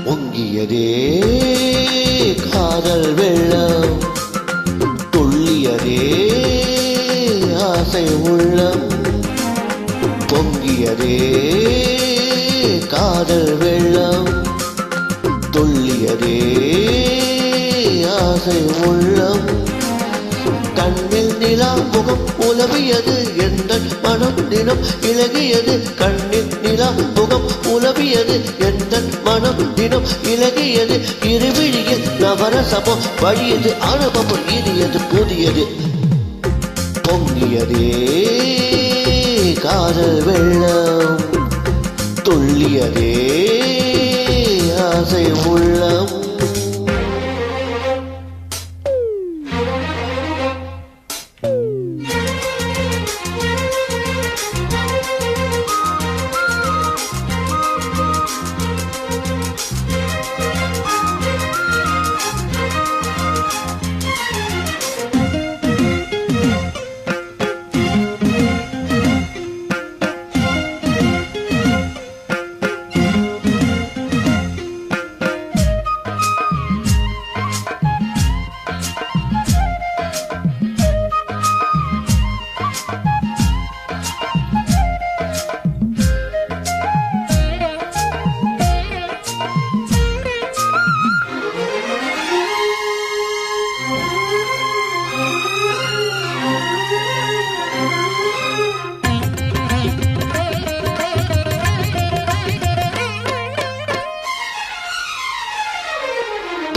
பொங்கியதே காதல் வெள்ளம், துள்ளியதே ஆசை உள்ளம். பொங்கியதே காதல் வெள்ளம், துள்ளியதே ஆசை உள்ளம். கண்ணில் நிலா முகம் உலவியது எந்தன் மனம் தினம் இலகியது. கண்ணில் நிலா முகம் உலவியது எந்தன் மனம் தினம் இலகியது. இருவிழியில் நவரசமம் வழியது, அனுபவம் இனியது புதியது. பொங்கியதே காதல் வெள்ளம், துள்ளியதே ஆசை உள்ளம்.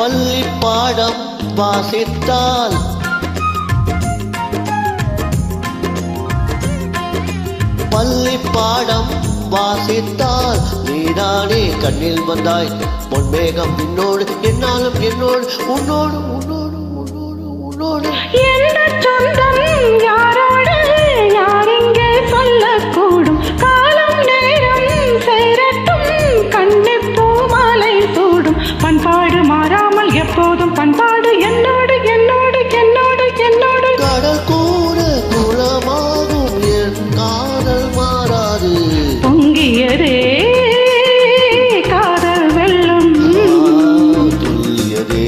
பள்ளி பாடம் வாசித்தால் பள்ளி பாடம் வாசித்தால் நீதானே கண்ணில் வந்தாய். பொன்மேகம் என்னோடு என்னாலும் என்னோடு உன்னோடு உன்னோடு உன்னோடு உன்னோடு. என்ன சொந்தம் யாரோடு யாரெங்கே சொல்லக்கூடும். காலம் நேரம் சேரட்டும், கண்ணி பூமாலை சூடும். பண்பாடு மாறாமல் எப்போதும் பண்பாடு என்னோடு என்னோடு என்னோடு என்னோடு. கடல் கூட குளமாகும் என் காதல் மாறாது. பொங்கியதே காதல் வெள்ளம், துள்ளியதே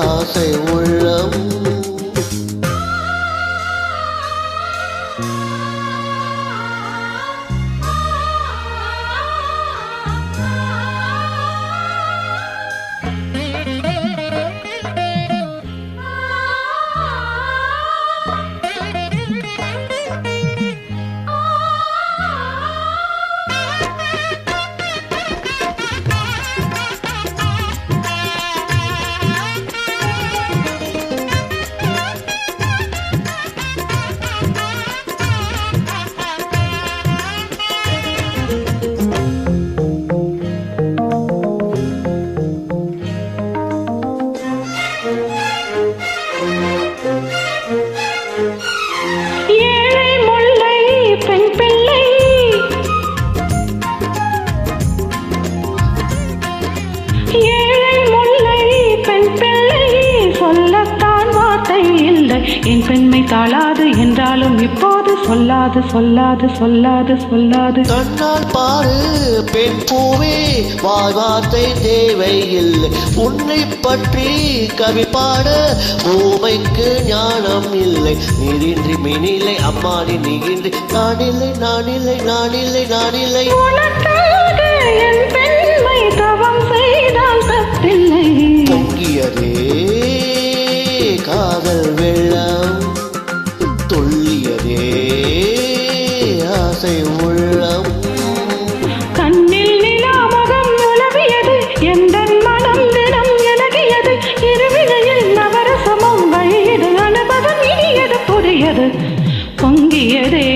ஆசை உள்ளம். என் பெண்மை தாளாது என்றாலும் இப்போது சொல்லாது சொல்லாது சொல்லாது சொல்லாது. கண்ணால் பாரு பெண் பூவே, வார்த்தை தேவையில்லை. உன்னை பற்றி கவி பாட ஊமைக்கு ஞானம் இல்லை. நீரின்றி மீனில்லை அம்மாடி, நீரின்றி நானில்லை நானில்லை நானில்லை நானில்லை. உனக்காக என் பெண்மை தவம் செய்தால் தப்பில்லை. பொங்கியதே காதல் வெள்ளம், துள்ளியதே ஆசை உள்ளம். கண்ணில் நிலா முகம் உலவியது எந்தன் மனம் தினம் இலகியது. இருவிழையில் நவரசமும் வழியது, அனுபவம் இனியது புதியது. பொங்கியதே